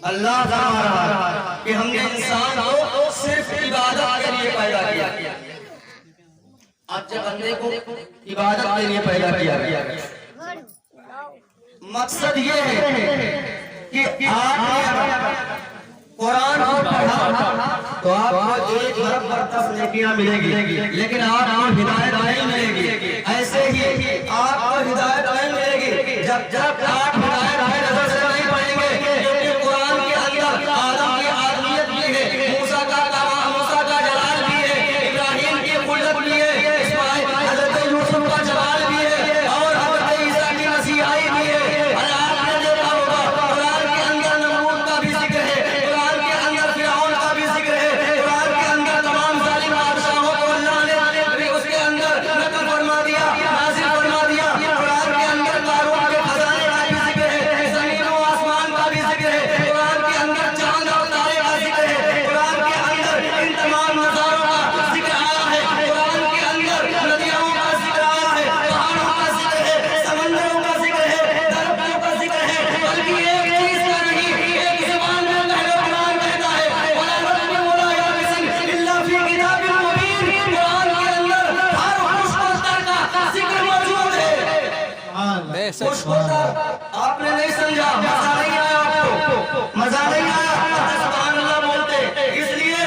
اللہ فرما رہا ہے کہ ہم نے انسان کو صرف عبادت کے لیے پیدا کیا. اب جب بندے کو عبادت کے لیے پیدا کیا گیا، مقصد یہ ہے کہ آپ نے قرآن کو پڑھا تو آپ کو ایک ارب برتف نیکیاں ملے گی، لیکن آپ کو ہدایت نہیں ملے گی. ایسے ہی آپ کو ہدایت نہیں ملے گی جب تک آپ ہدایت نظر سے نہیں پڑھیں گے. کیونکہ قرآن کے اندر آدم کی آدمیت بھی ہے، موسیٰ کا جلال بھی ہے، ابراہیم کی خلت بھی ہے، حضرت یوسف کا جلال بھی ہے، اور حضرت عیسیٰ کی مسیحائی بھی ہے. اور آپ نے دیکھا ہوگا قرآن کے اندر نمرود کا بھی ذکر ہے، قرآن کے اندر فرعون کا بھی ذکر ہے، قرآن کے اندر تمام ظالم بادشاہوں کو اللہ نے اس کے اندر نقل فرما دیا، نازل فرما دیا. قرآن کے اندر قارون کے خزانے کا بھی ذکر ہے، زمین و آسمان کا بھی ذکر ہے، قرآن کے اندر چاند اور تارے کا ذکر ہے، قرآن کے اندر ان تمام نظاروں کا ذکر آیا ہے. قرآن کے اندر ندیوں کا ذکر آیا ہے، پہاڑوں کا ذکر ہے، سمندروں کا ذکر ہے، درختوں کا ذکر ہے. بلکہ ایک چیز کا نہیں، ایک زبان میں پہلے قرآن کہتا ہے وَلَا رَتْبٍ وَلَا يَابِسٍ إِلَّا فِي كِتَابٍ مُبِينٍ. قرآن کے اندر ہر خشک و تر کا ذکر موجود ہے. خشک و تر آپ نے نہیں سمجھا، مزہ نہیں آیا آپ کو، مزہ نہیں آیا، سبحان اللہ بولتے. اس لیے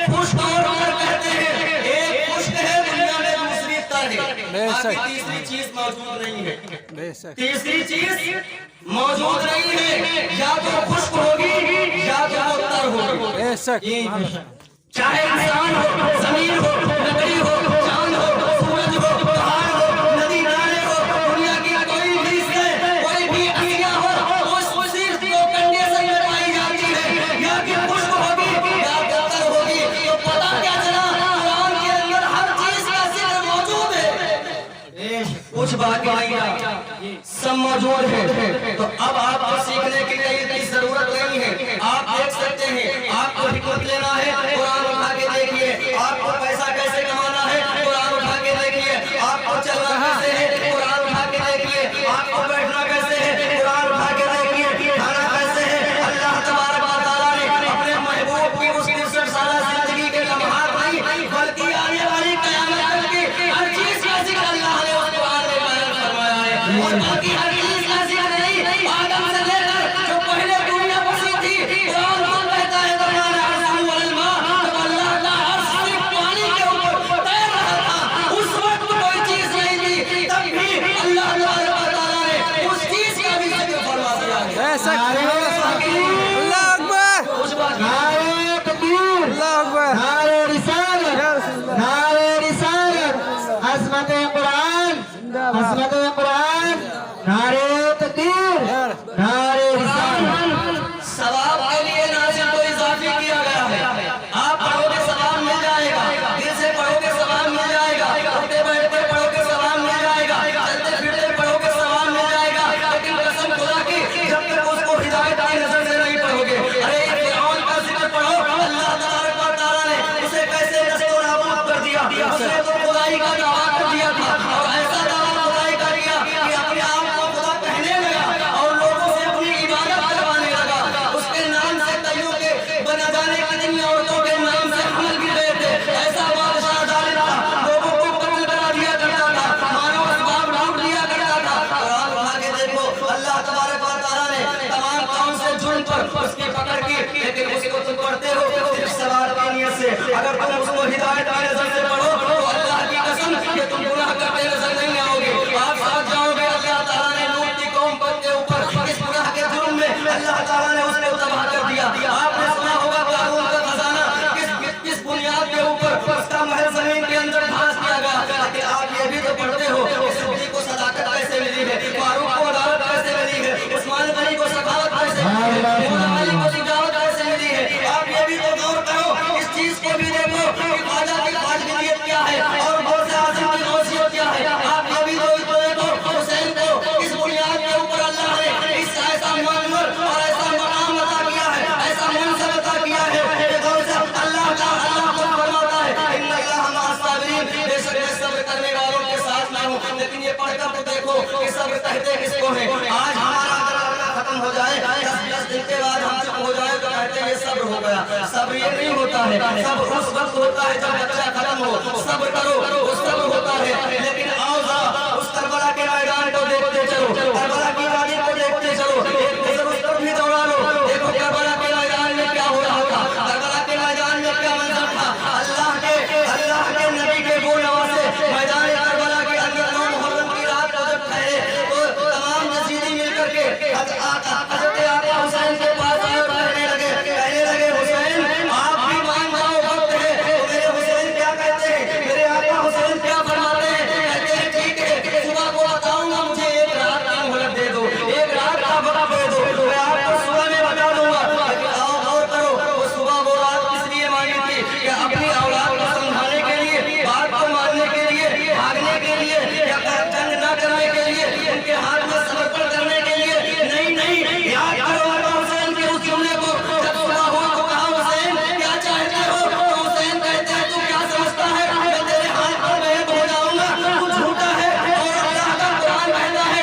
خشک اور تر کہتے ہیں. ایک خشک ہے دنیا میں، دوسری تر ہے، باقی تیسری چیز موجود نہیں ہے. تیسری چیز موجود نہیں ہے، یا تو خشک ہوگی یا تو وہ تر ہوگی. چاہے انسان ہو، زمین ہو، لکڑی ہو، چاند ہو، سورج ہو، پہاڑ ہو، ندی نالے ہو، دنیا کی کوئی بھی چیز، کوئی بھی اشیاء ہو، اس صرف دو کنڈیشن میں پائی جاتی ہے، یا کہ خشک ہوگی یا کہ تر ہوگی. تو پتہ کیا چلا قرآن کے اندر ہر چیز کا ذکر موجود ہے، کچھ باقی نہیں ہے، سب موجود ہے. تو اب آپ کو سیکھنے کے لیے اتنی ضرورت نہیں ہے. آپ دیکھ سکتے ہیں، آپ کو حکمت لینا ہے، قرآن اٹھا کے دیکھیے. آپ کو پیسہ کیسے کمانا ہے، قرآن اٹھا کے دیکھیے. آپ کو چلنا کیسے ہے، قرآن اٹھا کے دیکھیے. آپ کو بیٹھنا کیسے ہے، قرآن اٹھا کے دیکھیے. کھانا کیسے ہے، اللہ تبارک و تعالیٰ نے اپنے محبوب کی اس 63 سالہ زندگی کے لمحات نہیں بلکہ آنے والی قیامت تک کی ہر چیز کا ذکر اللہ نے اس قرآن میں بیان فرمایا ہے. اور باقی ہر چیز کا ذکر نہیں، آدم سے لے کر جو پہلے دنیا بسی تھی، قرآن کون کہتا ہے درمیان عرش والماء، جب اللہ کا عرش صرف پانی کے اوپر تیر رہا تھا، اس وقت کوئی چیز نہیں تھی، تب بھی اللہ تبارک و تعالیٰ نے اس چیز کا بھی ذکر فرما دیا ہے. اللہ اکبر، کچھ باقی نعرہ تکبیر، اللہ اکبر، نعرہ رسالت، نعرہ رسالت، عظمت قرآن، عظمت قرآن، نعرہ تکبیر، نعرہ رسالت. ثواب کے لیے نازل کو اضافی کیا گیا ہے. آپ پڑھو گے ثواب مل جائے گا، دل سے پڑھو گے ثواب مل جائے گا، اٹھتے بیٹھتے پڑھو گے ثواب مل جائے گا، چلتے پھرتے پڑھو گے ثواب مل جائے گا. لیکن قسم خدا کی جب تک اس کو ہدایت کی نظر سے نہیں پڑھو گے. ارے فرعون کا ذکر پڑھو، اللہ تبارک و تعالیٰ نے اسے کیسے نست و نابود کر دیا. اس نے تو خدائی کا دعویٰ کر دیا تھا، اور ایسا دعویٰ خدائی کا کیا کہ اپنے آپ کو خدا کہنے لگا اور لوگوں سے اپنی عبادت کروانے لگا. اس کے نام سے تیوں کے بنا جانے کی دنیا عورتوں کے نام سے حمل بھی گئے تھے. ایسا بادشاہ ظالم تھا، لوگوں کو قتل کرا دیا کرتا تھا، مانو اسباب لوٹ لیا کرتا تھا. قرآن اٹھا کے دیکھو، اللہ تبارک و تعالیٰ نے تمام قوم سے جرم پر اس کی پکڑ کی، لیکن اس کو تم پڑھتے ہو صرف ثواب کی نیت سے. اگر تم اس کو ہدایت کی نظر سے پڑھو تو اللہ کی قسم کہ تم گناہ کرتے نظر نہیں آؤ گے. آپ ساتھ جاؤ گے. اللہ تعالیٰ نے لوٹ کی قوم پر کے اوپر اس گناہ کے جرم میں اللہ تعالیٰ نے اس کو تباہ کر دیا. آپ نے سنا ہوگا قارون کا خزانہ کس بنیاد کے اوپر اس کا محل زمین کے اندر دھاس کیا گیا. لیکن آپ یہ بھی تو پڑھتے ہو صدیق کو صداقت کیسے ملی ہے، فاروق کو عدالت کیسے ملی ہے، عثمان غنی کو سخاوت کیسے ملی ہے، مولا علی کو تجارت کیسے ملی ہے. آپ یہ بھی تو غور کرو، اس چیز کو بھی دیکھو کہ خواجہ کی خواجگیت کیا ہے اور غوث اعظم کی غوثیت کیا ہے. آپ یہ بھی تو دیکھو حسین کو کس بنیاد کے اوپر اللہ نے اس ایسا منور اور ایسا مقام عطا کیا ہے، ایسا منصب عطا کیا ہے کہ غوث اللہ کو فرماتا ہے ان اللہ مع الصابرین، بے شک میں صبر کرنے والوں کے ساتھ میں ہوں. لیکن یہ پڑھ کر تو دیکھو کہ صبر کہتے کس کو ہے. آج ہمارا ختم ہو جائے، 10 دن کے بعد ہم چپ ہو جائیں सब्र ये नहीं होता है, सब्र उस वक्त होता है जब बच्चा खत्म हो। सब्र करो, वो सब्र होता है। लेकिन आओ जरा उस करबला के मैदान को देखते चलो, करबला की वादी को देखते चलो, एक नजर उस पर भी दौड़ा लो। देखो करबला के मैदान में क्या हो रहा था, करबला के मैदान में क्या मंजर था। अल्लाह के नबी के वो नवासे मैदान करबला के अंदर 9 मुहर्रम की रात को जब ठहरे तो तमाम यजीदी मिलकर के हजरत आका हुसैन के पास आए और कहने लगे हुसैन आप भी मान जाओ, वक्त है। तो मेरे हुसैन क्या कहते हैं, मेरे आका हुसैन क्या फरमाते हैं, कहते हैं ठीक है सुबह को बताऊंगा, मुझे एक रात की मोहलत दे दो, एक रात का वक्त दे दो, मैं आपको सुबह में बता दूंगा। आओ गौर करो, वो सुबह वो रात किस लिए मांगी थी कि अपनी औलाद को समझाने के लिए, बात को मानने के लिए, भागने के लिए, या जंग न करने के लिए, उनके हाथ में समर्पण करने के लिए। नहीं, याद करो आका हुसैन के उस जुमले को। जब सुबह हुआ तो कहा हुसैन क्या चाहते हो, तो हुसैन कहते हैं तू क्या समझता है, मैं तेरे हाथ पर महब हो जाऊंगा, तू झूठा है। और अल्लाह का कुरान कहता है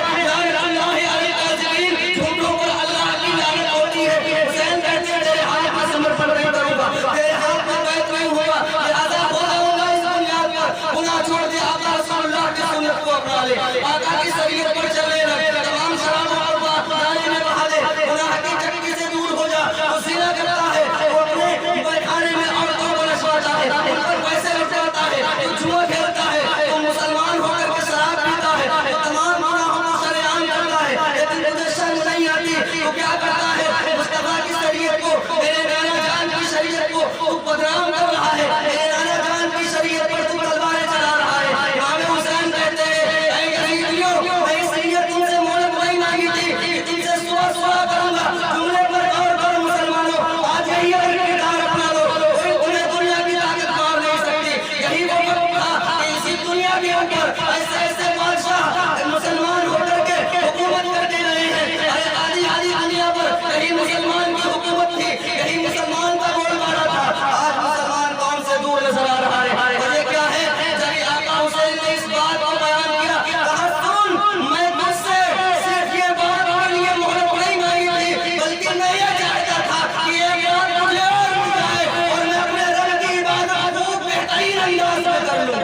झूठों पर अल्लाह की लानत होती है। हुसैन कहते हैं तेरे हाथ में समर्पण नहीं करूंगा, तेरे हाथ में बैत नहीं होगा, लिहाजा हो जाऊंगा इस बुनियाद पर। गुनाह छोड़ दे, आका रसूलुल्लाह की सुन्नत को अपना ले, आका की शरीयत पर चलने लग, तमाम शराबों और नाली में बहा दे, गुनाह की चक्की से दूर हो जा। वो ज़िना करता है, वो अपने पैखाने में औरतों को नचवाता है, उन पर पैसे लुटाता है, तो जुआ खेलता है, तो मुसलमान होकर के शराब पीता है, तमाम गुनाहों को सरेआम करता है। लेकिन तुझे शर्म नहीं आती, तो क्या करता है, मुस्तफा की शरीयत को, मेरे नाना जान की शरीयत को तू बदनाम कर रहा है, मेरे नाना जान की शरीयत पर तू तलवारें चला रहा है। इमाम हुसैन कहते हैं ऐ यजीदियों, मैं शरीयत तुमसे मोहलत नहीं मांगी थी कि तुमसे सुबह करूंगा। जुमले पर गौर करो मुसलमानों, आज यही किरदार अपना लो, कोई तुम्हें दुनिया की ताकत मार नहीं सकती। यही वो वक्त था कि इसी दुनिया के ऊपर ऐसे बादशाह मुसलमान होकर के हुकूमत करते रहे हैं। अरे आधी दुनिया पर यही मुसलमान की हुकूमत थी, यही मुसलमान का बोलबाला था। आज मुसलमान कौम से दूर नजर आ रहा है। वजह क्या है, जब आका हुसैन ने इस बात को बयान किया, कहा सुन मैं मुझसे सिर्फ ये बात के लिए मोहलत नहीं मांगी थी, बल्कि मैं ये चाहता था कि एक रात मुझे और मिल जाए और मैं अपने रब की इबादत खूब बेहतरीन अंदाज में कर लूं।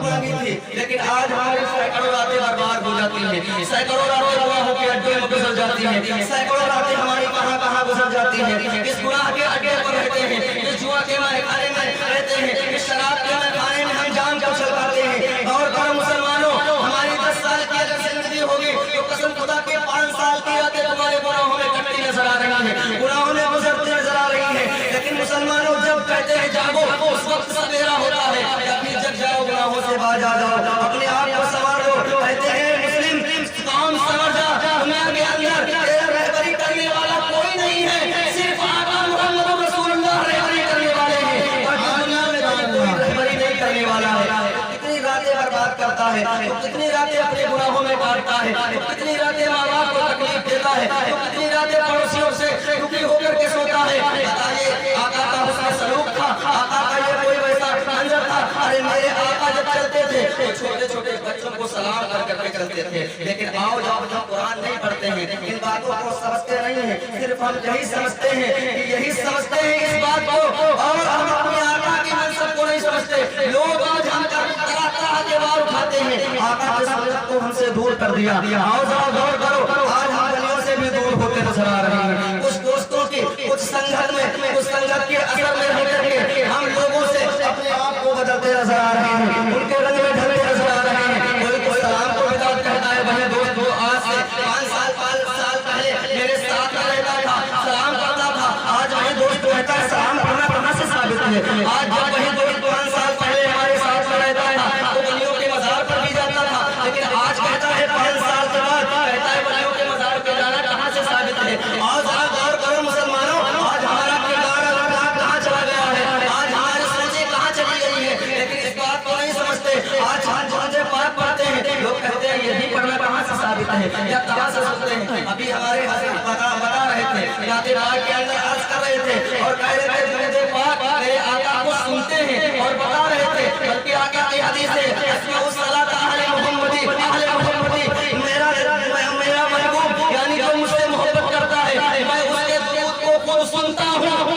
मांगी थी, लेकिन आज हमारी सैकड़ों रातें बर्बाद हो जाती हैं, सैकड़ों रातें गुनाहों के अड्डे में गुजर जाती हैं, सैकड़ों रातें हमारी कहां गुजर जाती हैं। इस गुनाह के अड्डे पर रहते हैं, इस जुआ के मैखाने में रहते हैं, इस शराब के मैखाने में हम जान को छलकाते हैं। और करो मुसलमानों, हमारी 10 साल की अगर जिंदगी होगी तो कसम खुदा के 5 साल की रातें तुम्हारे गुनाहों में कटती नजर आ रही है, गुनाहों में गुजरती नजर आ रही है। लेकिन मुसलमानों जब कहते हैं जागो, उस वक्त सवेरा होता है। अपनी जग जाओ, गुनाहों से बाज आ जाओ, अपने आप को संवार लो। कहते हैं मुस्लिम कौम समझ जा, दुनिया के अंदर तेरा रहबरी करने वाला कोई नहीं है, सिर्फ आका मुहम्मद रसूलुल्लाह रहबरी करने वाले हैं, और दुनिया में कोई रहबरी नहीं करने वाला है। कितनी रातें बर्बाद करता है, तो कितनी रातें अपने गुनाहों में काटता है, तो कितनी रातें माँ बाप को तकलीफ देता है, तो कितनी रातें पड़ोसियों से दुखी होकर के सोता है। बताइए आका का हुस्न सलूक था, आका का ये कोई वैसा मंजर था। अरे मेरे आका जब चलते थे तो छोटे छोटे बच्चों को सलाम कर करके चलते थे। लेकिन आओ जाओ हम कुरान नहीं पढ़ते हैं, इन बातों को समझते नहीं है, सिर्फ हम यही समझते हैं कि यही समझते हैं इस बात को, और हम अपने आका की मंसब को नहीं समझते। लोग आज हम तरह तरह के वार उठाते हैं, आका की सुन्नत को हमसे दूर कर दिया। आओ जाओ गौर करो, आज हम गलियों से भी दूर होते नजर आ रहे हैं। कुछ दोस्तों की कुछ संगत के असर में होकर के हम लोगों से अपने आप को बदलते नजर आ रहे हैं, उनके रंग में ढलते नजर आ रहे हैं। कोई सलाम को बिदात कहता है, वही दोस्त वो आज से 5 साल पहले मेरे साथ रहता था, सलाम करता था, आज वही दोस्त कहता है सलाम पढ़ना से साबित है। आज जब वही दोस्त 5 साल पहले हमारे साथ रहता था तो वलियों के मज़ार पर भी जाता था, लेकिन आज कहता है 5 साल के बाद कहता है वलियों के मज़ार पे जाना कहाँ से साबित है। आज गौर करो मुसलमानों, आज हमारा किरदार कहाँ चला गया है, आज हमारी सोचें कहाँ चली गई है। लेकिन इस बात को नहीं समझते। आज हम पाक पढ़ते हैं, लोग कहते हैं ये भी पढ़ना कहाँ से साबित है या कहाँ से सुनते हैं। अभी हमारे हज़रत बता रहे थे, याते पाक के अंदर अर्ज कर रहे थे और कह रहे थे मेरे पाक मेरे आका को सुनते हैं और बता रहे थे, बल्कि आका की हदीस है अस्माउस सलात अहले मुहम्मदी मेरा महबूब यानी जो मुझसे मोहब्बत करता है मैं उसके दूध को खुद सुनता हूँ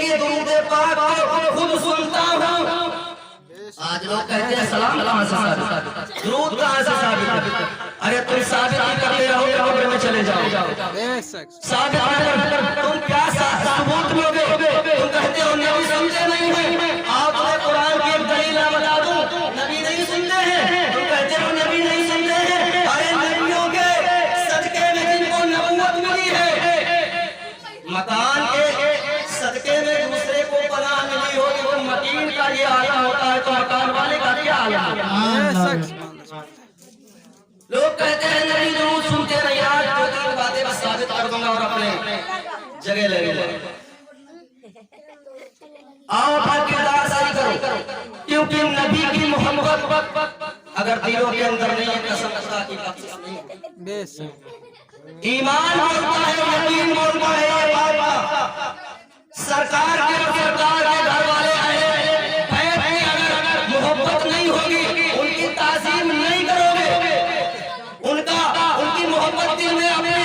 की दुरूद पाक को खुद सुनता हूँ। आज लोग कहते हैं सलाम कहाँ से साबित, दुरूद कहाँ से साबित है? अरे तुम साबित ही करते रहोगे, कब्र में चले जाओ। साबित तुम क्या सबूत लोगे? तुम कहते हो नबी समझे नहीं है, आप तुम्हें कुरान की एक दलील बता दूं, नबी नहीं सुनते हैं। तुम कहते हो नबी नहीं सुनते हैं, अरे नबियों के सदके में जिनको नबूवत मिली है, मकान के सदके में दूसरे को पनाह मिली होगी, वो मकीन का ये आलम होता है, तो मकान वाले का क्या आलम है? लोग कहते हैं नबी जरूर सुनते नहीं, आज दो तीन बातें बस साबित कर दूंगा और अपने जगह ले ले। आओ अपना किरदार सही करो, क्योंकि नबी की मोहब्बत अगर दिलों के अंदर नहीं है, कसम खुदा की बख्शिश नहीं है। ईमान बोलता है, यकीन बोलता है, ये बाबा सरकार के घर वाले आए, अगर मोहब्बत नहीं होगी, उनकी ताज़ीम नहीं करोगे, उनकी मोहब्बत दिल में अपने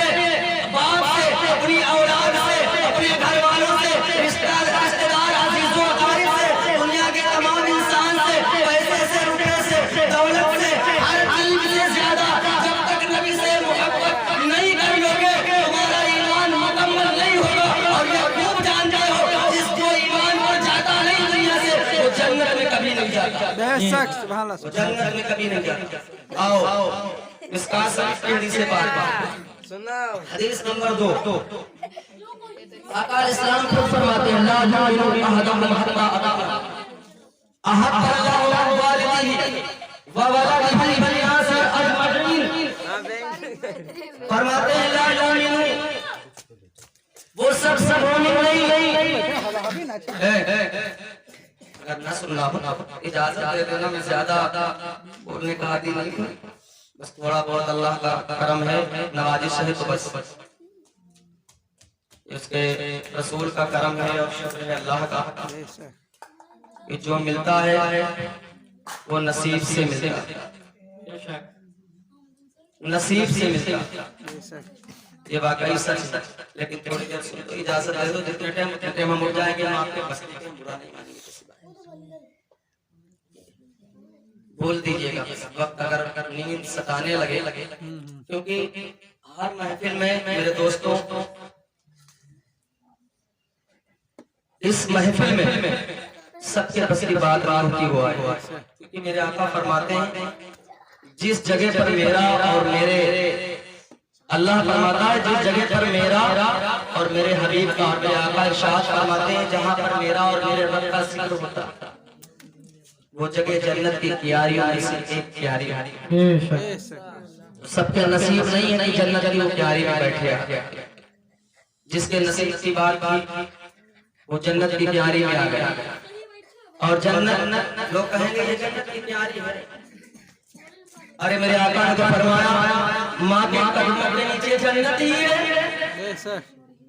बाप से, अपनी औलाद से, अपने घर वालों से, रिश्तेदार अजीजों अकारिब से, दुनिया के तमाम इंसान से, पैसे से, रुपए से, दौलत से, हर चीज से ज्यादा जब तक नबी से मोहब्बत नहीं कर लोगे, तुम्हारा ईमान मुकम्मल नहीं होगा। और ये खूब जानते हो, जिसको ईमान पर जाता नहीं दुनिया से, वो जन्नत में कभी नहीं जाता, वो जन्नत में कभी नहीं जाता। आओ इसका शरीफ की हदीस से बात हदीस नंबर 2। आका इस्लाम खुद फरमाते हैं, ला युमिनु अहदुकुम हत्ता अहब्बल्लाहु वालिदिही व वलदिही व नास अजमईन। फरमाते हैं ला युमिनु, वो सब मोमिन नहीं। अगर न सुनना हो इजाजत दे देना, मैं ज्यादा बोलने का आदी नहीं हूँ, बस थोड़ा बहुत अल्लाह का करम है, नवाजिश है, तो बस उसके रसूल का करम है और शुक्र है अल्लाह का कि जो मिलता है वो नसीब से मिलता है, नसीब से मिलता है, ये वाकई सच है। लेकिन थोड़ी देर सुन तो इजाजत दे दो, जितने टाइम हम उठ जाएंगे हम आपके बस बुरा नहीं मानेंगे, बोल दीजिएगा वक्त अगर नींद सताने लगे, क्योंकि हर महफिल में मेरे दोस्तों, इस महफिल में सबके बस की बात होती हुआ है, क्योंकि मेरे आका फरमाते हैं जिस जगह पर मेरा और मेरे अल्लाह फरमाता है, जिस जगह पर मेरा और मेरे हबीब का और मेरे आका इरशाद फरमाते हैं, जहां पर मेरा और मेरे रब का जिक्र होता है, वो जगह जन्नत की क्यारियों में से एक क्यारी है। सबके नसीब नहीं है कि जन्नत की वो क्यारी में बैठे, जिसके नसीब की बात की वो जन्नत की क्यारी में आ गया। और जन्नत लोग कहेंगे ये जन्नत की क्यारी है, अरे मेरे आका ने तो फरमाया माँ के कदमों के नीचे जन्नत ही है,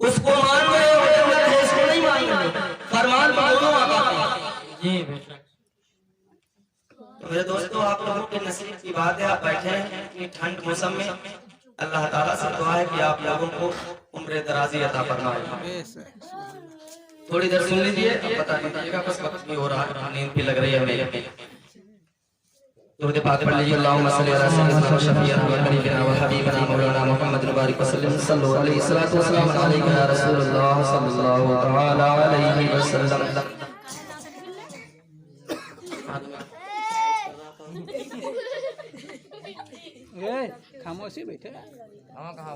उसको मान रहे हो जन्नत है, इसको नहीं मान रहे। फरमान दोनों आका जी बेशक। मेरे दोस्तों, आप लोगों के नसीब की बात है, आप बैठे हैं इतनी ठंड मौसम में, अल्लाह ताला से दुआ है कि आप लोगों को उम्र दराजी अता फरमाए। थोड़ी देर सुन लीजिए, बता दीजिएगा, बस वक्त भी हो रहा है, नींद भी लग रही है हमें। दुरूद पाक पढ़ लीजिए, अल्लाहुम्मा सल्ली अला सय्यिदिना व शफीअना व हबीबना व हबीबना मौलाना मुहम्मद बारिक वसल्लम सल्लल्लाहु अलैहि वसल्लम अलैका या रसूलल्लाह सल्लल्लाहु तआला अलैहि वसल्लम। खामोशी बैठे,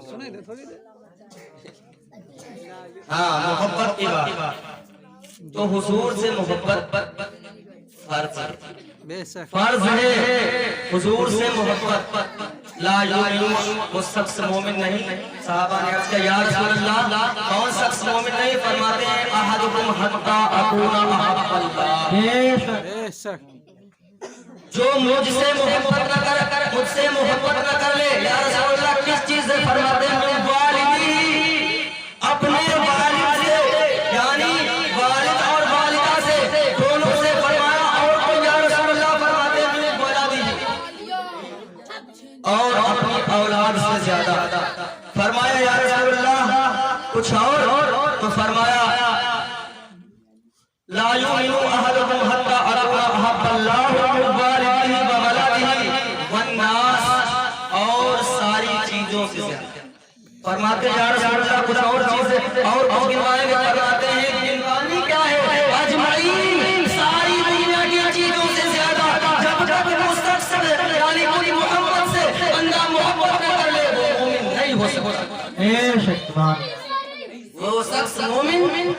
सुनाई दे थोड़ी देर। हाँ, मोहब्बत की बात, तो हुजूर से मोहब्बत फर्ज है, हुजूर से मोहब्बत। ला युमिनु, वो शख्स मोमिन नहीं। सहाबा ने अर्ज़ किया, या रसूलल्लाह, कौन शख्स मोमिन नहीं? फरमाते हैं अहदुकुम हत्ता अकूना अहब्बल्लाह, जो मुझसे मोहब्बत न कर, मुझसे मोहब्बत न कर ले। या रसूलल्लाह, किस चीज से? फरमाते हैं वालिदी, अपने वालिद से, यानी वालिद और वालिदा से, दोनों से फरमाया। और या रसूलल्लाह फरमाते हैं अपने औलादी और अपनी औलाद से ज्यादा। फरमाया या रसूलल्लाह कुछ और? तो फरमाया سے زیادہ فرماتے یا رسول اللہ کچھ اور چیزیں اور کچھ گنوائیں فرماتے ہیں گنوانی کیا ہے اجمعین ساری دنیا کی چیزوں سے زیادہ جب تک مستقصد یعنی پوری محمد سے بندہ محبت نہ کر لے وہ مومن نہیں ہو سکتا اے شیطان وہ شخص مومن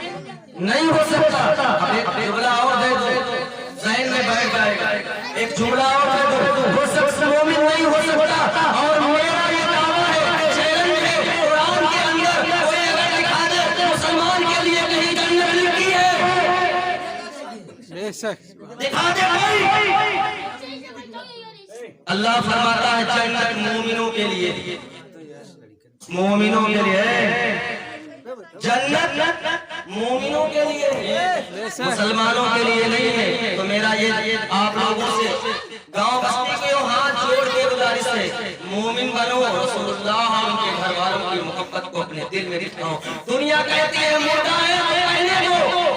نہیں ہو سکتا ایک جملہ اور دے دو ذہن میں بیٹھ جائے گا ایک جملہ اور دے دو وہ شخص مومن نہیں ہو سکتا اور میرا یہ دعویٰ ہے چیلنج ہے قرآن کے اندر کوئی اگر دکھا دے مسلمان کے لیے کہیں جنت لکھی ہے بے شک دکھا دے بھائی اللہ فرماتا ہے جنت مومنوں کے لیے مومنوں کے لیے جنت مومنوں کے لیے مسلمانوں کے لیے نہیں ہے تو میرا یہ آپ لوگوں سے گاؤں بستی کے ہاتھ جوڑ کے گزارش ہے مومن بنو رسول اللہ ان کے گھر والوں کی محبت کو اپنے دل میں بٹھاؤ دنیا کہتی ہے موٹا ہے پہلے دو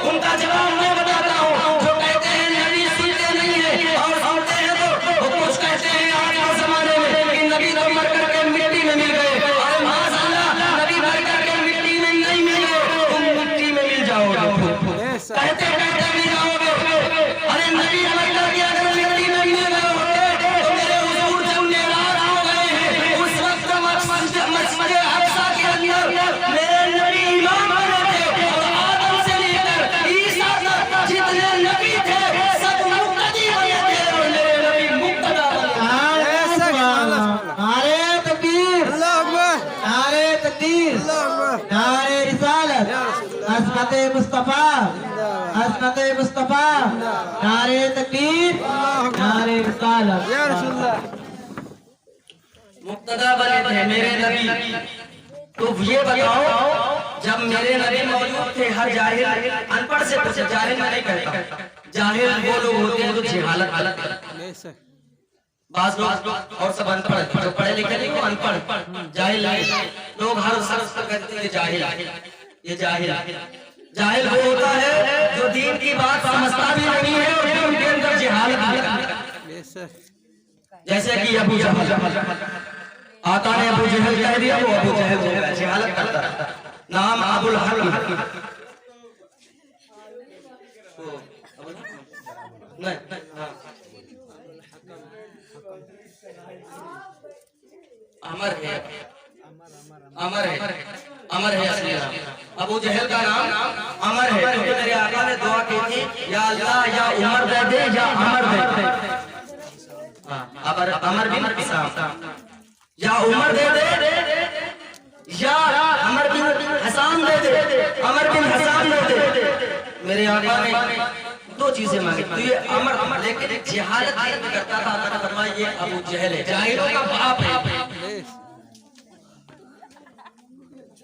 ان کا جواب میں بتاتا ہوں جو کہتے ہیں نبی سنتے نہیں ہیں اور سنتے ہیں تو وہ کچھ کہتے ہیں آج کے زمانے میں کہ نبی تو مر کر کے مٹی میں مل گئے اور ماشاءاللہ نبی مر کر کے مٹی میں نہیں ملے تم مٹی میں مل جاؤ گے کہتے کہتے مل جاؤ گے ارے نبی مر کر کے اگر مٹی میں مل گئے ہوتے تو میرے حضور جب معراج ہو گئے ہیں اس وقت مسجد اقصی کے اندر میرے نبی امام بنے تھے اور آدم سے لے کر عیسیٰ تک جتنے نبی تھے سب مقتدی بنے تھے اور میرے نبی مقتدا بنے نعرے تکبیر اللہ اکبر نعرے تکبیر نعرے رسالت عظمت مصطفیٰ عظمت مصطفیٰ نعرے تکبیر نعرے رسالت یا رسول اللہ مقتدا بنے تھے میرے نبی تو یہ بتاؤ جب میرے نبی موجود تھے ہر جاہل ان پڑھ سے پوچھے جاہل میں نہیں کہتا جاہل وہ لوگ ہوتے ہیں جو جہالت بے شک بعض لوگ اور سب ان پڑھ جو پڑھے لکھے نہیں وہ ان پڑھ جاہل نہیں لوگ ہر شخص کو کہتے ہیں یہ جاہل جاہل وہ ہوتا ہے جو دین کی بات سمجھتا بھی نہیں ہے اور ان کے اندر جہالت بھی ہے بے شک جیسے کہ ابو جہل آقا نے ابو جہل کہہ دیا وہ ابو جہل ہو گیا جہالت کرتا رہتا نام ابو الحق امر ہے اصلی نام ابو جہل کا نام امر ہے کیونکہ میرے آقا نے دعا کی تھی یا اللہ یا عمر دے دے یا امر دے دے امر بن حسام یا عمر دے دے یا امر بن حسام دے دے امر بن حسام دے دے میرے آقا نے دو چیزیں مانگی تو یہ امر لیکن جہالت کرتا تھا اللہ نے فرمایا یہ ابو جہل ہے جاہلوں کا باپ ہے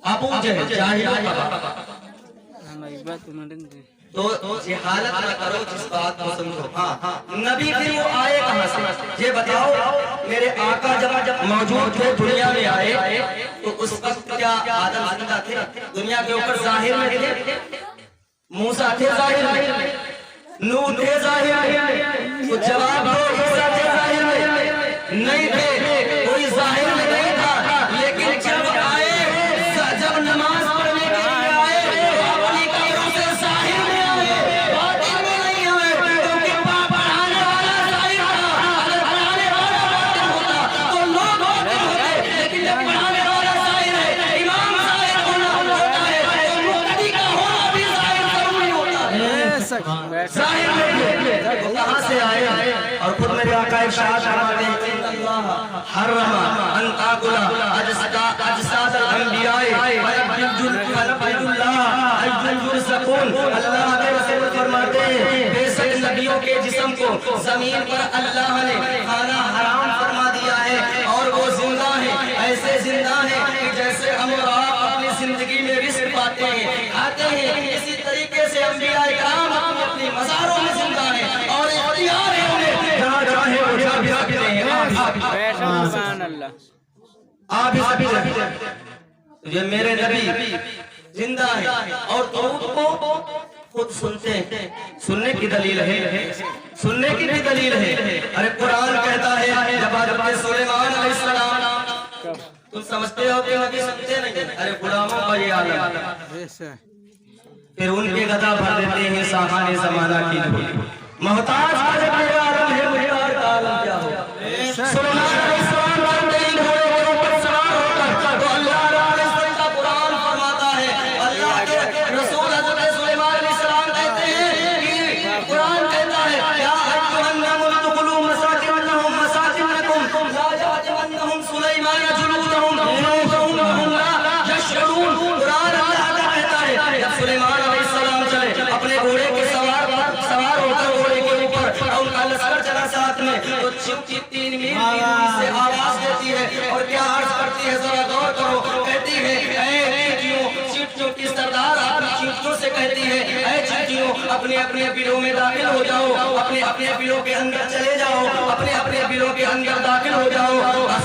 ابو جہل جاہلوں کا باپ ہماری بات کو مانن دے تو جہالت نہ کرو جس بات کو سمجھو ہاں نبی پھر وہ آئے کہاں سے یہ بتاؤ میرے آقا جب موجود تھے دنیا میں آئے تو اس وقت کیا آدم زندہ تھے دنیا کے اوپر ظاہر میں تھے موسیٰ تھے ظاہر میں نوح تھے ظاہر میں تو جواب دو عیسیٰ تھے ظاہر میں نہیں تھے کوئی ظاہر میں نہیں تھا لیکن جب آئے جب نماز پڑھنے کے لیے آئے تو اپنی قبروں سے ظاہر میں آئے باطن میں نہیں آئے کیونکہ پڑھانے والا ظاہر تھا اگر پڑھانے والا باطن ہوتا تو لوگ باطن ہوتے لیکن جب پڑھانے والا ظاہر ہے امام ظاہر ہونا ہوتا ہے تو مقتدی کا ہونا بھی ظاہر ضروری ہوتا ہے بے شک ظاہر میں وہ کہاں سے آئے اور خود میرے آقا ارشاد فرماتے ہیں ان اللہ حرم ان تاکل اجساد الانبیاء فیبد اللہ حی یرزقون اللہ کے رسول فرماتے ہیں بے شک نبیوں کے جسم کو زمین پر اللہ نے کھانا حرام فرما دیا ہے اور وہ زندہ ہیں ایسے زندہ ہیں کہ جیسے ہم اور آپ اپنی زندگی میں رزق پاتے ہیں کھاتے ہیں اسی طریقے سے انبیاء کرام اپنی مزاروں میں زندہ ہیں اور اختیار ہے انہیں جہاں چاہے وہ جا بھی سکتے ہیں سبحان اللہ آپ بھی سکتے ہیں یہ میرے نبی زندہ ہیں اور درود کو خود سنتے ہیں سننے کی دلیل ہے سننے کی بھی دلیل ہے ارے قرآن کہتا ہے جب حضرت سلیمان علیہ السلام तुम समझते हो कि नबी सुनते नहीं? अरे गुलामों का ये आलम। वैसा फिर उनके गदा भर देते हैं साहाने जमाना की धूल। मोहताज का जब ये आलम है, मुख्तार का आलम क्या हो? सुलेमान अलैहिस्सलाम जानते हैं घोड़े के ऊपर सवार होकर, तो अल्लाह रब्बुल इज्जत का कुरान फरमाता है, अल्लाह के रसूल हज़रत सुलेमान अलैहिस्सलाम कहते हैं कि कुरान कहता है, या अय्युहन्नास उदखुलू मसाकिनकुम मसाकिनकुम ला यहतिमन्नहुम सुलैमान जुनूदहुम वहुम ला यशउरून। कुरान अल्लाह का कहता है, जब सुलेमान अलैहिस्सलाम चले अपने घोड़े के सवार होकर घोड़े के ऊपर, और उनका लश्कर चला साथ में, तो चींटी 3 मील की दूरी से आवाज देती है और क्या अर्ज करती है, जरा गौर करो। कहती है, ऐ चींटियों की सरदार अपनी चींटियों से कहती है, ऐ चींटियों अपने अपने बिलों में दाखिल हो जाओ, अपने अपने बिलों के अंदर चले जाओ, अपने अपने बिलों के अंदर दाखिल हो जाओ।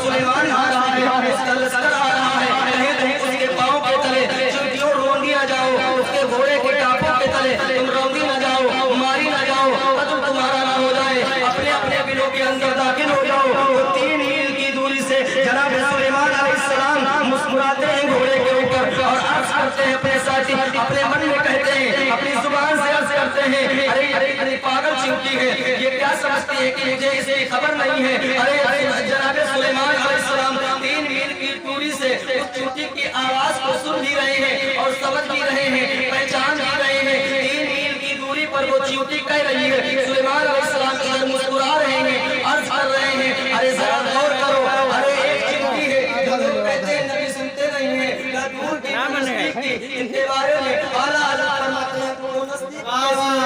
सुलेमान आ रहा है, उसका लश्कर आ रहा है, कहीं कहीं उसके पाँव के तले चींटियों रोंदी ना जाओ, उसके घोड़े के टापों के तले तुम रोंदी ना जाओ, मारी ना जाओ, कत्ल तुम्हारा ना हो जाए, अपने अपने बिलों के अंदर दाखिल हो जाओ। तो 3 मील की दूरी से जनाब सुलेमान अलैहिस्सलाम मुस्कुराते हैं घोड़े के ऊपर और अर्ज करते हैं अपने साथी, अपने मन में कहते हैं, अपनी जुबान से अर्ज करते हैं, अरे अरे अरे पागल चींटी है, ये क्या समझती है कि मुझे इसकी खबर नहीं है? अरे अरे जनाब सुलेमान अलैहिस्सलाम 3 मील की दूरी से उस चींटी की आवाज को सुन भी रहे हैं और समझ भी रहे हैं, पहचान भी रहे हैं। 3 मील की दूरी पर वो चींटी कह रही है, सुलेमान अलैहिस्सलाम इधर मुस्कुरा रहे हैं, अर्ज कर रहे हैं, अरे जरा गौर करो, अरे एक चींटी है, जो लोग कहते हैं नबी सुनते नहीं है, या दूर की नजदीक की, इनके बारे में आला हज़रत फरमाते हैं, तो नजदीक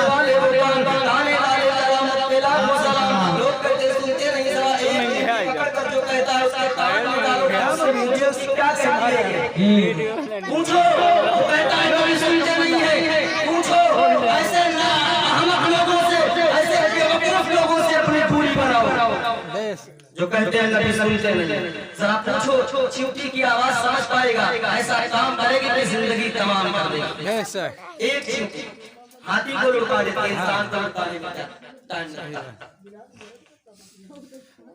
वाले वो कान आने वाले सलामत पे लाखों सलाम। लोग कहते हैं सुनते नहीं, जरा एक पकड़ कर जो कहता है उसके कान में डालो, क्या कहती है? पूछो, वो कहता है नबी सुनते नहीं है, पूछो। ऐसे ना अहमक लोगों से, ऐसे बेवकूफ लोगों से अपनी दूरी बनाओ जो कहते हैं नबी सुनते नहीं। जरा पूछो, चींटी की आवाज समझ पाएगा, ऐसा काम करेगी कि जिंदगी तमाम कर देगी। एक चींटी हाथी को लुटा देती है, इंसान को लुटा नहीं पाता।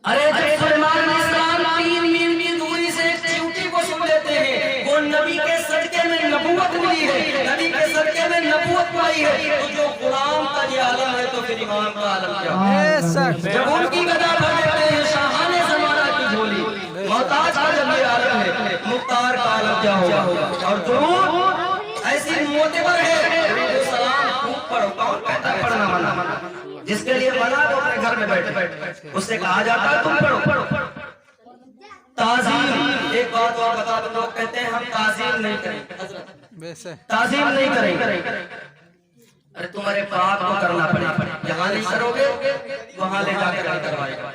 अरे जब सुलेमान अलैहिस्सलाम 3 मील की दूरी से एक चींटी को सुन लेते हैं, वो नबी के सदके में नबूवत मिली है, नबी के सदके में नबूवत पाई है, तो जो गुलाम का ये आलम है, तो फिर इमाम का आलम क्या होगा? जब उनकी गदा भर देते हैं शाहाने जमाना की झोली, मोहताज का जब ये आलम है, मुख्तार का आलम क्या होगा? और दुरूद ऐसी मोतेबर है, सलाम खूब पढ़ो, कौन कहता है पढ़ना मना? जिसके लिए मना तो अपने घर में बैठे, उससे कहा जाता है तुम पढ़ो। ताज़ीम, एक बात और बता दो, लोग कहते हैं हम ताज़ीम नहीं करेंगे, ताज़ीम नहीं करेंगे। अरे तुम्हारे पाप को करना पड़ेगा, यहाँ नहीं करोगे वहाँ ले जाकर करवाएगा,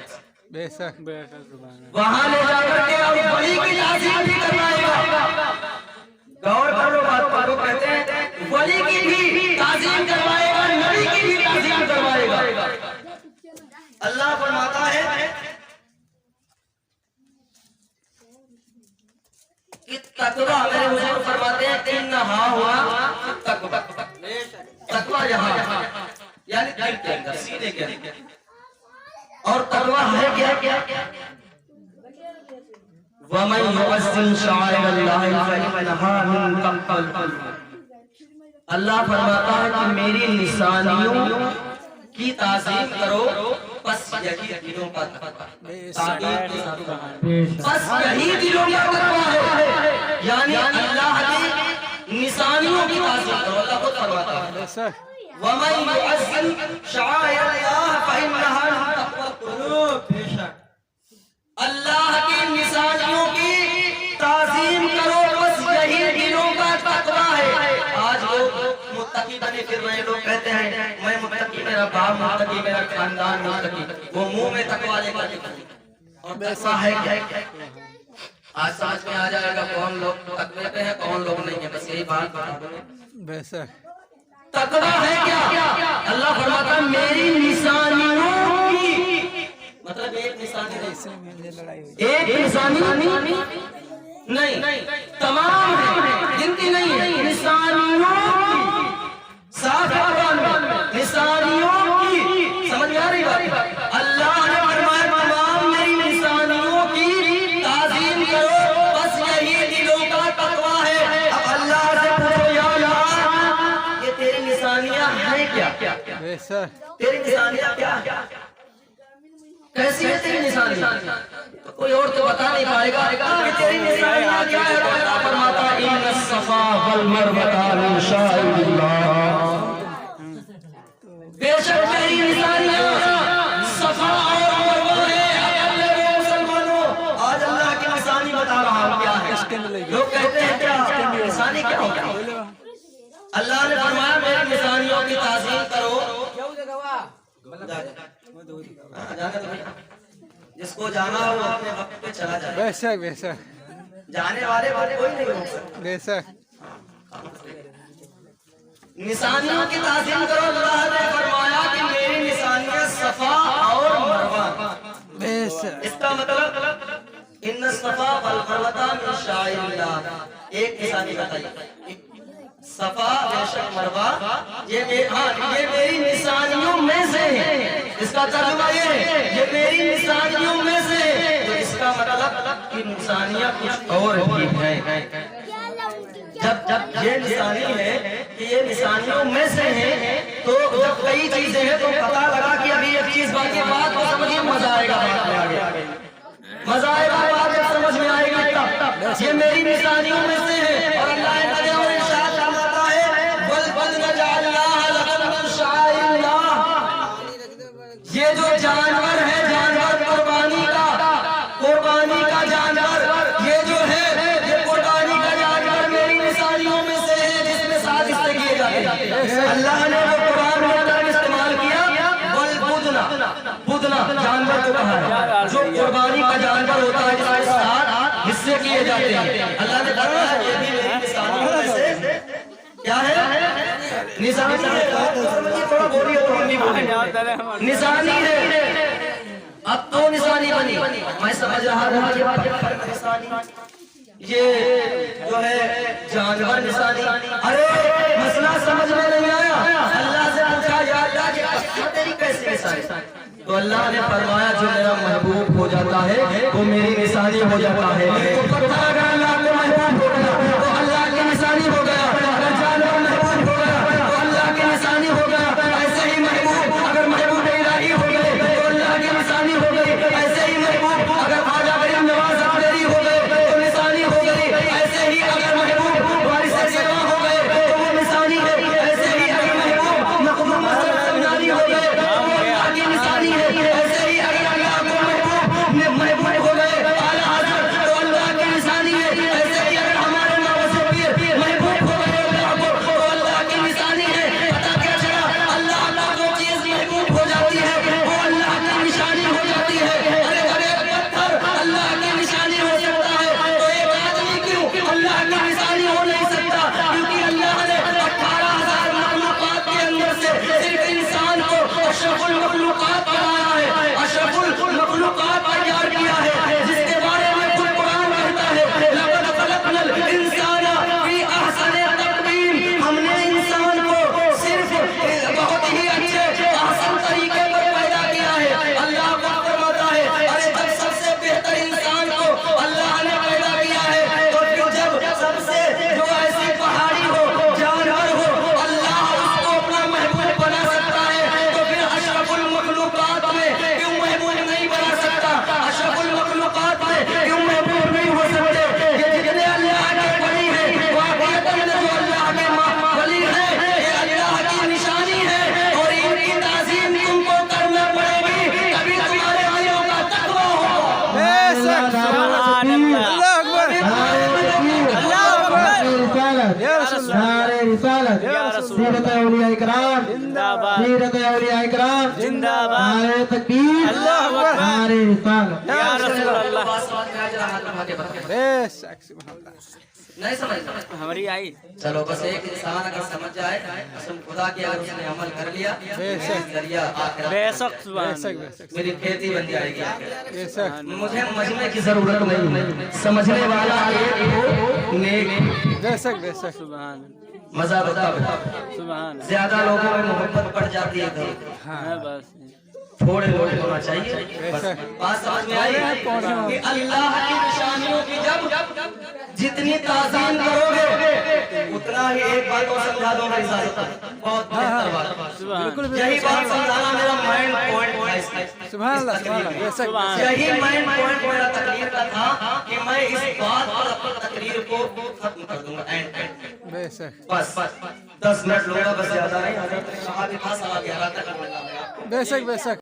वहाँ ले जाकर के और बड़ी की ताज़ीम भी करवाएगा। गौर करो बात को, कहते हैं वली की भी ताज़ीम करवाएगा, नबी की भी ताज़ीम करवाएगा। अल्लाह फरमाता है कि तकवा, मेरे हुजूर फरमाते हैं कि इन्नहा हुआ तकवा, तकवा यहाँ यानी दिल के अंदर, सीने के अंदर। और तकवा है क्या? वमन युअज़्ज़िम शाइरल्लाहि फइन्नहा मिन तक़वल क़ुलूब। अल्लाह फरमाता है कि मेरी निशानियों की ताज़ीम करो, बस यही दिलों का तक़वा, बस यही दिलों का तक़वा है, यानी अल्लाह की निशानियों की ताज़ीम करो। अल्लाह खुद फरमाता है, वमन युअज़्ज़िम शाइरल्लाहि फइन्नहा मिन तक़वल क़ुलूब। अल्लाह की निशानियों की ताज़ीम करो, बस यही दिलों का तक़वा है। आज लोग मुत्तकी बने फिर रहे, लोग कहते हैं मैं मुत्तकी, मेरा बाप मुत्तकी, मेरा खानदान मुत्तकी, वो मुंह में तक़वा लेकर और तक़वा है क्या? आज समझ में आ जाएगा कौन लोग तक़वे पे हैं, कौन लोग नहीं है, बस यही बात बता दो। तक़वा है क्या? अल्लाह फरमाता मेरी निशानियों की, मतलब एक निशानी नहीं, एक निशानी नहीं, तमाम है, गिनती नहीं है, निशानियों की, साफ निशानियों की, समझ में आ रही बात? अल्लाह ने फरमाया तमाम मेरी निशानियों की ताज़ीम करो, क्या बेशक तेरी निशानियां क्या कैसी है तेरी निशानियां तो कोई और तो बता नहीं पाएगा कि तेरी निशानियां क्या है। तो अल्लाह फरमाता है इन्ना सफा वल मरवता मिन शाइरिल्लाह, बेशक तेरी निशानियां सफा और मरवा है। अल्लाह मुसलमानों आज अल्लाह की निशानी बता रहा हूं क्या है। लोग कहते हैं क्या निशानी क्या होगा। अल्लाह ने फरमाया मेरी निशानियों की ताज़ीम करो। जाने दो भैया, जिसको जाना हो अपने वक्त पे चला जाए। बेशक बेशक जाने वाले कोई नहीं रोक सकता। बेशक निशानियों की ताज़ीम करो। अल्लाह ने फरमाया कि मेरी निशानियां सफा और मरवा। बेशक इसका मतलब इन्न सफा वल मरवा मिन शाइरिल्लाह। एक निशानी बताइए, सफा बेशक मरवा ये मेरी निशानियों में से है। इसका तर्जुमा ये मेरी निशानियों में से है। तो इसका मतलब कि निशानियां कुछ और भी हैं। जब ये निशानी है कि ये निशानियों में से है तो जब कई चीजें हैं तो पता लगा कि अभी एक चीज बाकी बात को समझिए, मजा आएगा बात में आगे, मजा आएगा बात जब समझ में आएगी तब। ये मेरी निशानियों में से है और अल्लाह ने और इरशाद फरमाता है बल बल नजाअल्लाह लकुम मिन शाइरिल्लाह। ये जो जानवर है, जानवर कुर्बानी का जानवर, ये जो है ये कुर्बानी का जानवर मेरी निशानियों में से है जिसमें साथ इससे किए जाते हैं। अल्लाह ने वो कुरान में अंदर इस्तेमाल किया बल बुदना जानवर को कहा है जो कुर्बानी का जानवर होता है जिसके साथ हिस्से किए जाते हैं। अल्लाह ने कहा ये भी मेरी निशानियों में से क्या है, निशानी है। थोड़ा बोलिए तो हम भी बोलेंगे निशानी है। अब तो निशानी बनी, मैं समझ रहा था कि निशानी ये जो है जानवर निशानी। अरे मसला समझ में नहीं आया। अल्लाह से पूछा या अल्लाह की तेरी कैसी निशानी। तो अल्लाह ने फरमाया जो मेरा महबूब हो जाता है वो मेरी निशानी हो जाता है। तो पता अगर अल्लाह को महबूब हो गया तो अल्लाह की निशानी हो गया। अगर जानवर महबूब हो गया तो अल्लाह की निशानी हो गया। ऐसे ही महबूब अगर महबूब इलाही हो गए तो अल्लाह की निशानी हो गई। ऐसे ही महबूब अगर ख्वाजा गरीब नवाज अख्तरी हो गए तो निशानी हो गई। ऐसे ही अगर महबूब वारिस सेवा हो गए तो वो निशानी है। ऐसे ही अगर महबूब मखदूम सनानी हो गए तो वो अल्लाह की निशानी है। ऐसे ही अगर अल्लाह को महबूब हो गए आला हज़रत तो अल्लाह की निशानी है। ऐसे ही अगर हमारे नवाज़ पीर महबूब हो गए अल्लाह को तो अल्लाह की निशानी है। पता क्या चला, अल्लाह को चीज महबूब हो जाती है वो अल्लाह की निशानी हो जाती है। अरे पत्थर अल्लाह की निशानी हो सकता है तो एक आदमी क्यों अल्लाह की निशानी हो नहीं सकता? क्योंकि अल्लाह ने 18,000 मखलूकात के अंदर से सिर्फ इंसान को अशरफुल मखलूकात बनाया है, अशरफुल मखलूकात तैयार किया है, जिसके बारे में कुरान कहता है लक़द खलक़नल इंसाना फी अहसनि तक़वीम। हमने इंसान को सिर्फ बहुत ही अच्छे आसान तरीके पर पैदा किया है। अल्लाह को फरमाता है अरे जब सबसे बेहतर इंसान को अल्लाह ने पैदा किया है तो फिर जब सबसे जो ऐसी पहाड़ी हो जानवर हो अल्लाह उसको अपना महबूब बना सकता है तो फिर अशरफुल मखलूकात में क्यों महबूब नहीं बना सकता? अशरफुल मखलूकात में क्यों महबूब नहीं हो सकते? ये जितने अल्लाह के वली हैं वाक़ईतन जो अल्लाह के वली हैं ये अल्लाह की निशानी है और इनकी ताज़ीम तुमको करना पड़ेगी तभी तुम्हारे दिलों का तक़वा होगा। बेशक सुभान अल्लाह नारे रिसालत सीरत औलिया इकराम जिंदाबाद, सीरत औलिया इकराम जिंदाबाद, नारे तकबीर अल्लाह अकबर, नारे रिसालत या रसूल अल्लाह। नहीं बेशक सुभान अल्लाह। समझ हमारी आई चलो बस एक इंसान अगर समझ जाए कसम खुदा की अगर उसने अमल कर लिया बेशक, जरिया आखिरत बेशक सुभान बेशक अल्लाह। बेशक मेरी खेती बन जाएगी। बेशक मुझे समझने की जरूरत नहीं, समझने वाला एक हो नेक बेशक बेशक सुभान मजा बता। सुभान ज्यादा लोगों में मोहब्बत बढ़ जाती है तो हाँ बस تھوڑے تھوڑے ہونا چاہیے. بس بات سمجھ میں آئی کہ اللہ کی نشانیوں کی جب جتنی تعظیم کرو گے اتنا ہی. ایک بات اور سمجھا دو میری ساتھ, بہت بہتر بات, یہی بات سمجھانا میرا مائنڈ پوائنٹ تھا. سبحان اللہ سبحان اللہ بے شک یہی مائنڈ پوائنٹ میرا تقریر کا تھا کہ میں اس بات پر اپنی تقریر کو ختم کر دوں گا. بے شک بس 10 منٹ لوں گا, بس زیادہ نہیں. حضرت نے کہا کہ 10 آ گیا تک. بے شک بے شک